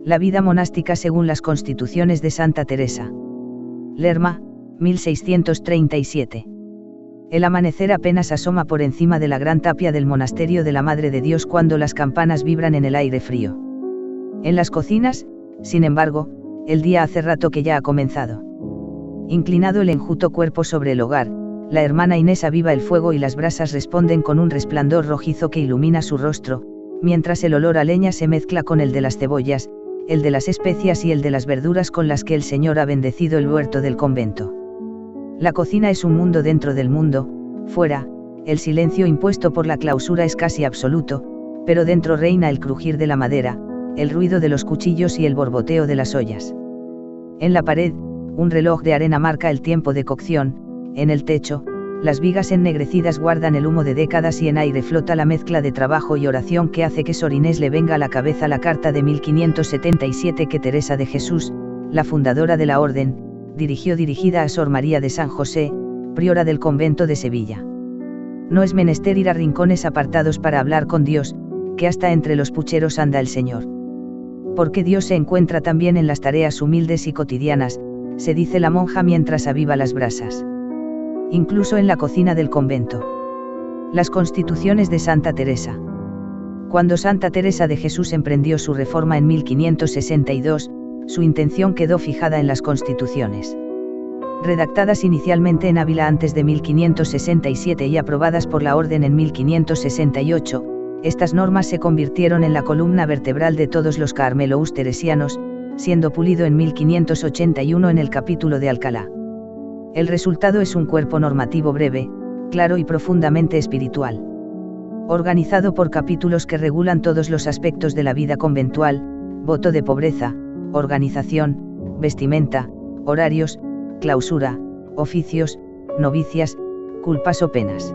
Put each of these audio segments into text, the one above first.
La vida monástica según las constituciones de Santa Teresa. Lerma, 1637. El amanecer apenas asoma por encima de la gran tapia del monasterio de la Madre de Dios cuando las campanas vibran en el aire frío. En las cocinas, sin embargo, el día hace rato que ya ha comenzado. Inclinado el enjuto cuerpo sobre el hogar, la hermana Inés aviva el fuego y las brasas responden con un resplandor rojizo que ilumina su rostro, mientras el olor a leña se mezcla con el de las cebollas, el de las especias y el de las verduras con las que el Señor ha bendecido el huerto del convento. La cocina es un mundo dentro del mundo, fuera, el silencio impuesto por la clausura es casi absoluto, pero dentro reina el crujir de la madera, el ruido de los cuchillos y el borboteo de las ollas. En la pared, un reloj de arena marca el tiempo de cocción, en el techo, las vigas ennegrecidas guardan el humo de décadas y en aire flota la mezcla de trabajo y oración que hace que Sor Inés le venga a la cabeza la carta de 1577 que Teresa de Jesús, la fundadora de la orden, dirigió dirigida a Sor María de San José, priora del convento de Sevilla. No es menester ir a rincones apartados para hablar con Dios, que hasta entre los pucheros anda el Señor. Porque Dios se encuentra también en las tareas humildes y cotidianas, se dice la monja mientras aviva las brasas. Incluso en la cocina del convento. Las constituciones de Santa Teresa. Cuando Santa Teresa de Jesús emprendió su reforma en 1562, su intención quedó fijada en las constituciones. Redactadas inicialmente en Ávila antes de 1567 y aprobadas por la Orden en 1568, estas normas se convirtieron en la columna vertebral de todos los carmelous teresianos, siendo pulido en 1581 en el capítulo de Alcalá. El resultado es un cuerpo normativo breve, claro y profundamente espiritual. Organizado por capítulos que regulan todos los aspectos de la vida conventual: voto de pobreza, organización, vestimenta, horarios, clausura, oficios, novicias, culpas o penas.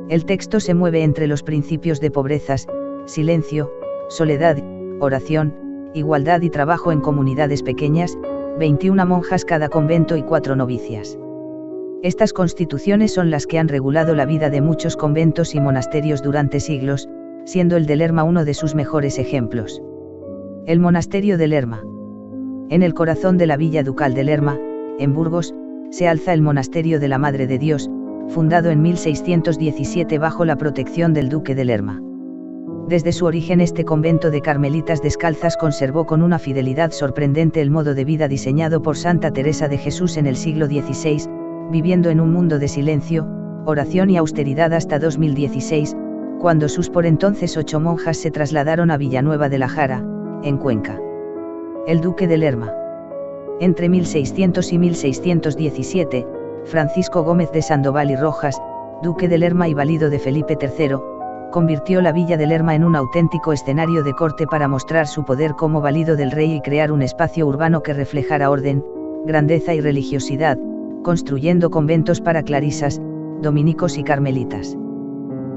El texto se mueve entre los principios de pobrezas, silencio, soledad, oración, igualdad y trabajo en comunidades pequeñas, 21 monjas cada convento y 4 novicias. Estas constituciones son las que han regulado la vida de muchos conventos y monasterios durante siglos, siendo el de Lerma uno de sus mejores ejemplos. El monasterio de Lerma. En el corazón de la villa ducal de Lerma, en Burgos, se alza el monasterio de la Madre de Dios, fundado en 1617 bajo la protección del duque de Lerma. Desde su origen este convento de carmelitas descalzas conservó con una fidelidad sorprendente el modo de vida diseñado por Santa Teresa de Jesús en el siglo XVI, viviendo en un mundo de silencio, oración y austeridad hasta 2016, cuando sus por entonces 8 monjas se trasladaron a Villanueva de la Jara, en Cuenca. El duque de Lerma. Entre 1600 y 1617, Francisco Gómez de Sandoval y Rojas, duque de Lerma y valido de Felipe III, convirtió la villa de Lerma en un auténtico escenario de corte para mostrar su poder como valido del rey y crear un espacio urbano que reflejara orden, grandeza y religiosidad, construyendo conventos para clarisas, dominicos y carmelitas.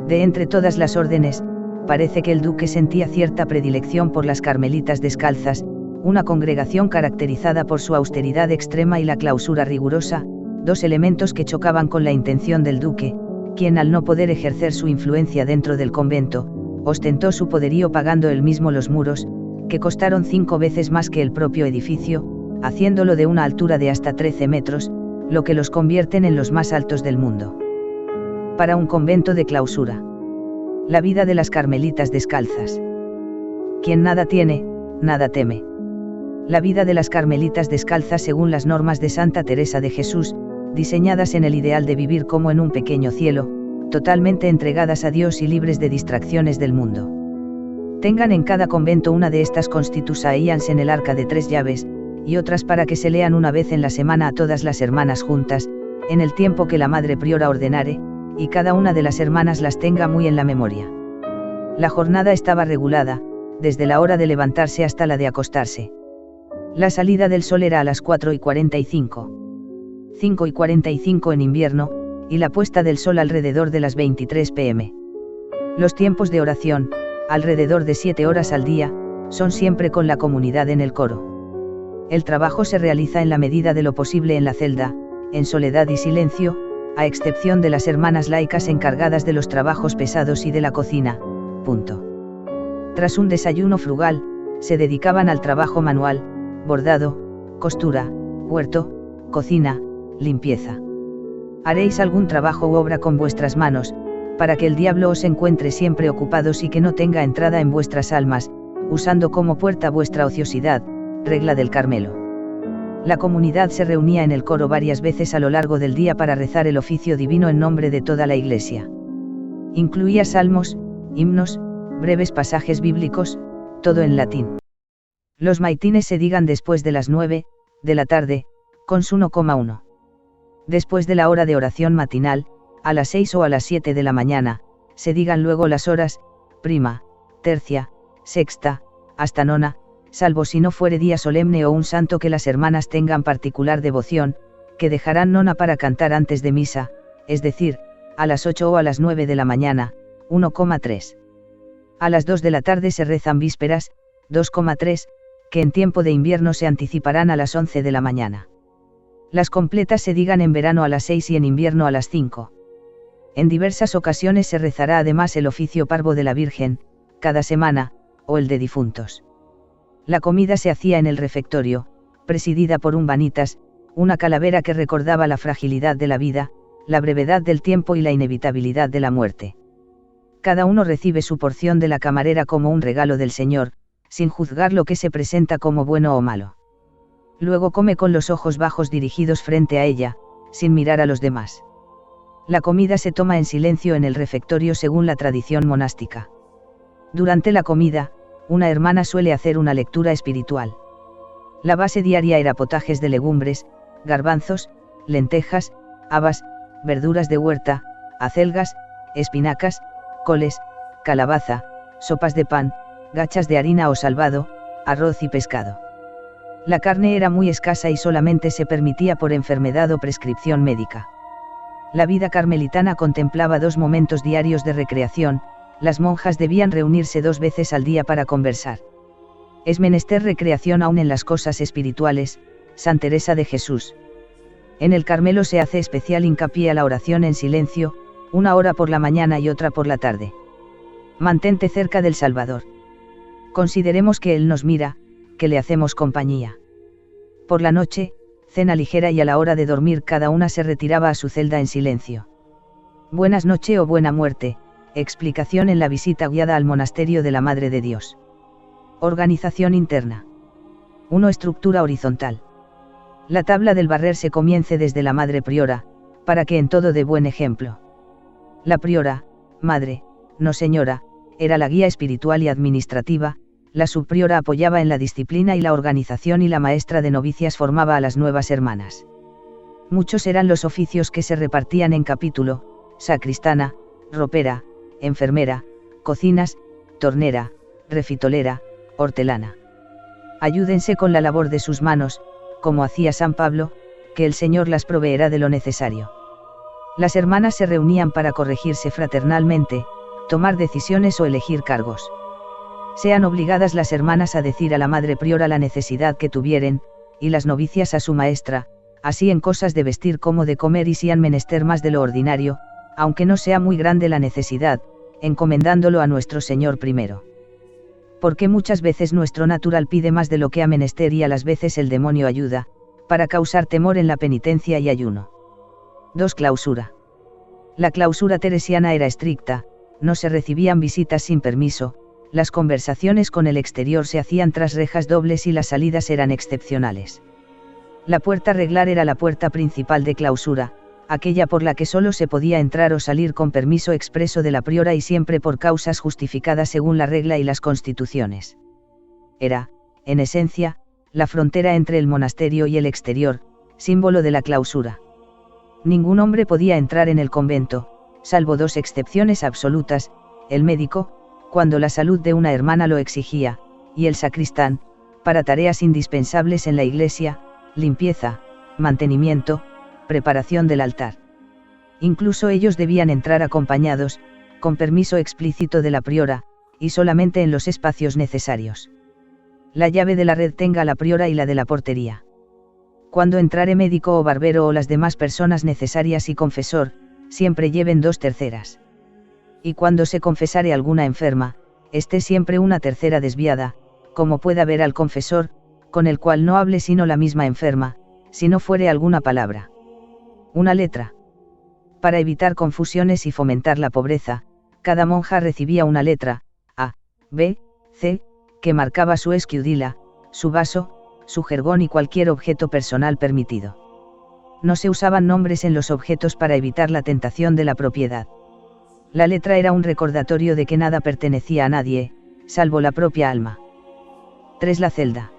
De entre todas las órdenes, parece que el duque sentía cierta predilección por las carmelitas descalzas, una congregación caracterizada por su austeridad extrema y la clausura rigurosa, 2 elementos que chocaban con la intención del duque, quien al no poder ejercer su influencia dentro del convento, ostentó su poderío pagando él mismo los muros, que costaron 5 veces más que el propio edificio, haciéndolo de una altura de hasta 13 metros, lo que los convierten en los más altos del mundo. Para un convento de clausura. La vida de las carmelitas descalzas. Quien nada tiene, nada teme. La vida de las carmelitas descalzas según las normas de Santa Teresa de Jesús, diseñadas en el ideal de vivir como en un pequeño cielo, totalmente entregadas a Dios y libres de distracciones del mundo. Tengan en cada convento una de estas constituciones en el arca de 3 llaves, y otras para que se lean una vez en la semana a todas las hermanas juntas, en el tiempo que la Madre Priora ordenare, y cada una de las hermanas las tenga muy en la memoria. La jornada estaba regulada, desde la hora de levantarse hasta la de acostarse. La salida del sol era a las 4:45. 5:45 en invierno, y la puesta del sol alrededor de las 23 p.m. Los tiempos de oración, alrededor de 7 horas al día, son siempre con la comunidad en el coro. El trabajo se realiza en la medida de lo posible en la celda, en soledad y silencio, a excepción de las hermanas laicas encargadas de los trabajos pesados y de la cocina. Tras un desayuno frugal, se dedicaban al trabajo manual, bordado, costura, huerto, cocina, limpieza. Haréis algún trabajo u obra con vuestras manos, para que el diablo os encuentre siempre ocupados y que no tenga entrada en vuestras almas, usando como puerta vuestra ociosidad, regla del Carmelo. La comunidad se reunía en el coro varias veces a lo largo del día para rezar el oficio divino en nombre de toda la Iglesia. Incluía salmos, himnos, breves pasajes bíblicos, todo en latín. Los maitines se digan después de las 9 de la tarde, cons 1,1. Después de la hora de oración matinal, a las 6 o a las 7 de la mañana, se digan luego las horas, prima, tercia, sexta, hasta nona, salvo si no fuere día solemne o un santo que las hermanas tengan particular devoción, que dejarán nona para cantar antes de misa, es decir, a las 8 o a las 9 de la mañana, 1,3. A las 2 de la tarde se rezan vísperas, 2,3, que en tiempo de invierno se anticiparán a las 11 de la mañana. Las completas se digan en verano a las 6 y en invierno a las 5. En diversas ocasiones se rezará además el oficio parvo de la Virgen, cada semana, o el de difuntos. La comida se hacía en el refectorio, presidida por un vanitas, una calavera que recordaba la fragilidad de la vida, la brevedad del tiempo y la inevitabilidad de la muerte. Cada uno recibe su porción de la camarera como un regalo del Señor, sin juzgar lo que se presenta como bueno o malo. Luego come con los ojos bajos dirigidos frente a ella, sin mirar a los demás. La comida se toma en silencio en el refectorio según la tradición monástica. Durante la comida, una hermana suele hacer una lectura espiritual. La base diaria era potajes de legumbres, garbanzos, lentejas, habas, verduras de huerta, acelgas, espinacas, coles, calabaza, sopas de pan, gachas de harina o salvado, arroz y pescado. La carne era muy escasa y solamente se permitía por enfermedad o prescripción médica. La vida carmelitana contemplaba 2 momentos diarios de recreación, las monjas debían reunirse 2 veces al día para conversar. Es menester recreación aún en las cosas espirituales, San Teresa de Jesús. En el Carmelo se hace especial hincapié a la oración en silencio, 1 hora por la mañana y otra por la tarde. Mantente cerca del Salvador. Consideremos que Él nos mira, que le hacemos compañía. Por la noche, cena ligera y a la hora de dormir cada una se retiraba a su celda en silencio. Buenas noche o buena muerte, explicación en la visita guiada al monasterio de la Madre de Dios. Organización interna. 1. Estructura horizontal. La tabla del barrer se comience desde la Madre Priora, para que en todo dé buen ejemplo. La Priora, Madre, no Señora, era la guía espiritual y administrativa, la subpriora apoyaba en la disciplina y la organización y la maestra de novicias formaba a las nuevas hermanas. Muchos eran los oficios que se repartían en capítulo: sacristana, ropera, enfermera, cocinas, tornera, refitolera, hortelana. Ayúdense con la labor de sus manos, como hacía San Pablo, que el Señor las proveerá de lo necesario. Las hermanas se reunían para corregirse fraternalmente, tomar decisiones o elegir cargos. Sean obligadas las hermanas a decir a la Madre Priora la necesidad que tuvieren, y las novicias a su maestra, así en cosas de vestir como de comer y si han menester más de lo ordinario, aunque no sea muy grande la necesidad, encomendándolo a nuestro Señor primero. Porque muchas veces nuestro natural pide más de lo que ha menester y a las veces el demonio ayuda, para causar temor en la penitencia y ayuno. 2. Clausura. La clausura teresiana era estricta, no se recibían visitas sin permiso, las conversaciones con el exterior se hacían tras rejas dobles y las salidas eran excepcionales. La puerta reglar era la puerta principal de clausura, aquella por la que solo se podía entrar o salir con permiso expreso de la priora y siempre por causas justificadas según la regla y las constituciones. Era, en esencia, la frontera entre el monasterio y el exterior, símbolo de la clausura. Ningún hombre podía entrar en el convento, salvo 2 excepciones absolutas: el médico, cuando la salud de una hermana lo exigía, y el sacristán, para tareas indispensables en la iglesia, limpieza, mantenimiento, preparación del altar. Incluso ellos debían entrar acompañados, con permiso explícito de la priora, y solamente en los espacios necesarios. La llave de la red tenga la priora y la de la portería. Cuando entrare médico o barbero o las demás personas necesarias y confesor, siempre lleven 2/3. Y cuando se confesare alguna enferma, esté siempre 1/3 desviada, como pueda ver al confesor, con el cual no hable sino la misma enferma, si no fuere alguna palabra. Una letra. Para evitar confusiones y fomentar la pobreza, cada monja recibía una letra, A, B, C, que marcaba su esquiudila, su vaso, su jergón y cualquier objeto personal permitido. No se usaban nombres en los objetos para evitar la tentación de la propiedad. La letra era un recordatorio de que nada pertenecía a nadie, salvo la propia alma. 3. La celda.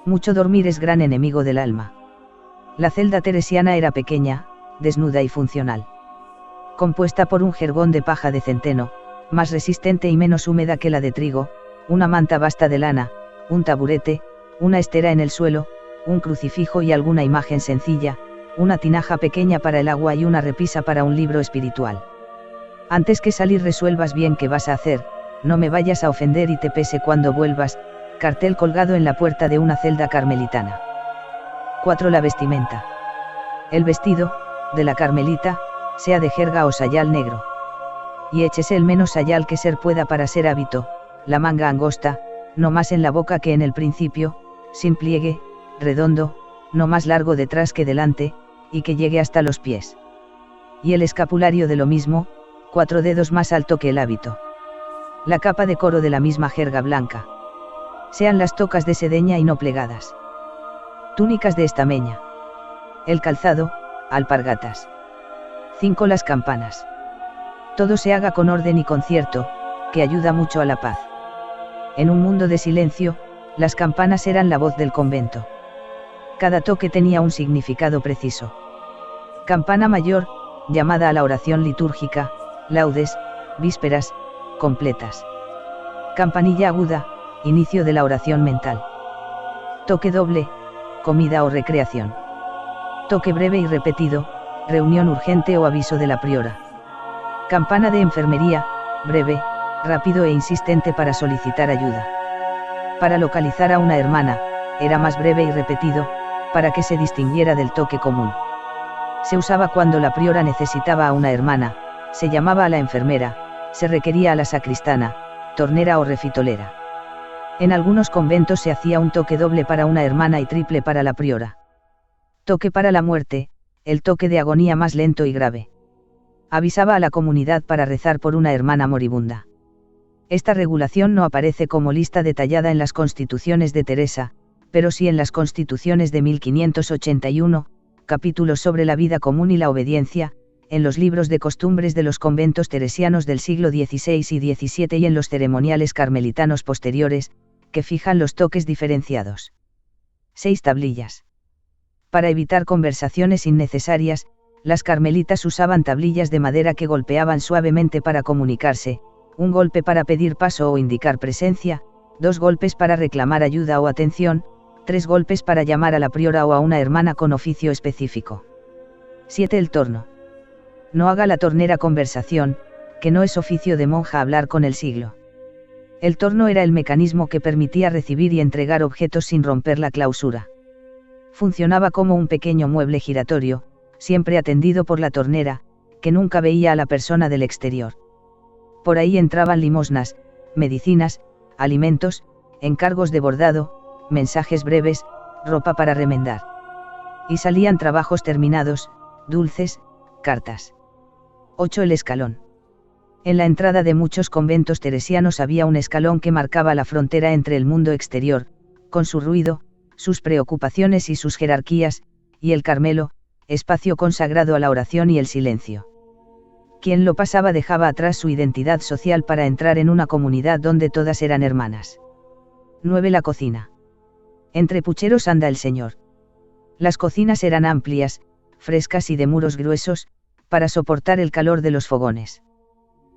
Mucho dormir es gran enemigo del alma. La celda teresiana era pequeña, desnuda y funcional. Compuesta por un jergón de paja de centeno, más resistente y menos húmeda que la de trigo, una manta basta de lana, un taburete, una estera en el suelo, un crucifijo y alguna imagen sencilla, una tinaja pequeña para el agua y una repisa para un libro espiritual. Antes que salir resuelvas bien qué vas a hacer, no me vayas a ofender y te pese cuando vuelvas, cartel colgado en la puerta de una celda carmelitana. 4. La vestimenta. El vestido, de la carmelita, sea de jerga o sayal negro. Y échese el menos sayal que ser pueda para ser hábito, la manga angosta, no más en la boca que en el principio, sin pliegue, redondo, no más largo detrás que delante, y que llegue hasta los pies. Y el escapulario de lo mismo, 4 dedos más alto que el hábito. La capa de coro de la misma jerga blanca. Sean las tocas de sedeña y no plegadas. Túnicas de estameña. El calzado, alpargatas. 5. Las campanas. Todo se haga con orden y concierto, que ayuda mucho a la paz. En un mundo de silencio, las campanas eran la voz del convento. Cada toque tenía un significado preciso. Campana mayor, llamada a la oración litúrgica, laudes, vísperas, completas. Campanilla aguda, inicio de la oración mental. Toque doble, comida o recreación. Toque breve y repetido, reunión urgente o aviso de la priora. Campana de enfermería, breve, rápido e insistente para solicitar ayuda. Para localizar a una hermana, era más breve y repetido, para que se distinguiera del toque común. Se usaba cuando la priora necesitaba a una hermana, se llamaba a la enfermera, se requería a la sacristana, tornera o refitolera. En algunos conventos se hacía un toque doble para una hermana y triple para la priora. Toque para la muerte, el toque de agonía más lento y grave. Avisaba a la comunidad para rezar por una hermana moribunda. Esta regulación no aparece como lista detallada en las constituciones de Teresa, pero sí en las constituciones de 1581, capítulos sobre la vida común y la obediencia, en los libros de costumbres de los conventos teresianos del siglo XVI y XVII y en los ceremoniales carmelitanos posteriores, que fijan los toques diferenciados. 6. Tablillas. Para evitar conversaciones innecesarias, las carmelitas usaban tablillas de madera que golpeaban suavemente para comunicarse, un golpe para pedir paso o indicar presencia, 2 golpes para reclamar ayuda o atención, 3 golpes para llamar a la priora o a una hermana con oficio específico. 7. El torno. No haga la tornera conversación, que no es oficio de monja hablar con el siglo. El torno era el mecanismo que permitía recibir y entregar objetos sin romper la clausura. Funcionaba como un pequeño mueble giratorio, siempre atendido por la tornera, que nunca veía a la persona del exterior. Por ahí entraban limosnas, medicinas, alimentos, encargos de bordado, mensajes breves, ropa para remendar. Y salían trabajos terminados, dulces, cartas. 8. El escalón. En la entrada de muchos conventos teresianos había un escalón que marcaba la frontera entre el mundo exterior, con su ruido, sus preocupaciones y sus jerarquías, y el Carmelo, espacio consagrado a la oración y el silencio. Quien lo pasaba dejaba atrás su identidad social para entrar en una comunidad donde todas eran hermanas. 9. La cocina. Entre pucheros anda el Señor. Las cocinas eran amplias, frescas y de muros gruesos, para soportar el calor de los fogones.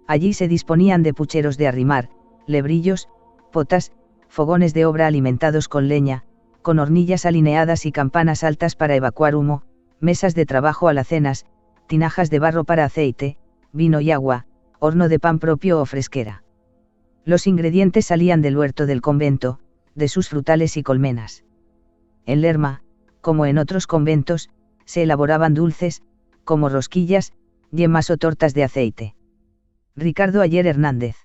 Allí se disponían de pucheros de arrimar, lebrillos, potas, fogones de obra alimentados con leña, con hornillas alineadas y campanas altas para evacuar humo, mesas de trabajo alacenas, tinajas de barro para aceite, vino y agua, horno de pan propio o fresquera. Los ingredientes salían del huerto del convento, de sus frutales y colmenas. En Lerma, como en otros conventos, se elaboraban dulces, como rosquillas, yemas o tortas de aceite. Ricardo Ayer Hernández.